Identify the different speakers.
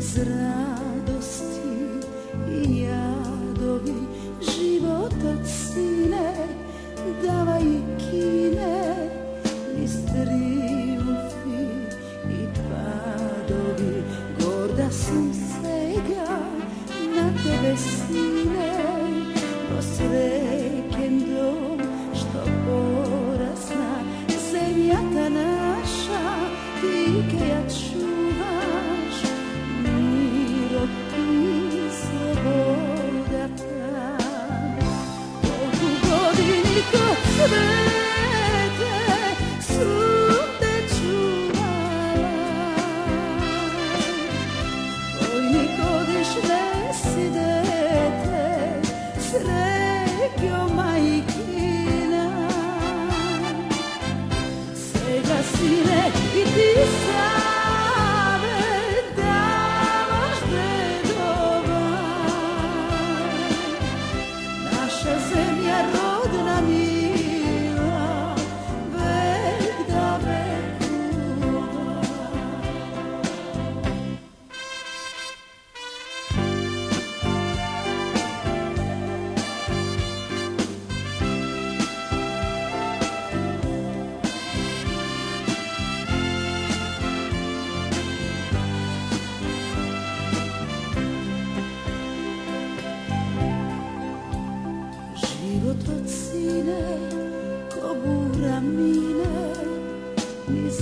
Speaker 1: niz radosti i jadovi života sine, dava i kine, niz triumfi i padovi. Gorda sam svega na tebe sine, posreken dom što porasna, zemlja ta naša, ti ja čuvaš, miro ti, sloboda ta. Koliko godini kod svete su te čuvala, vojnik odiš nesi dete, srećo majkina. Sega sine i ti same davaš dedova, naša zemlja rodna mila, vek da vekova. Život od sine ko bura mine, niz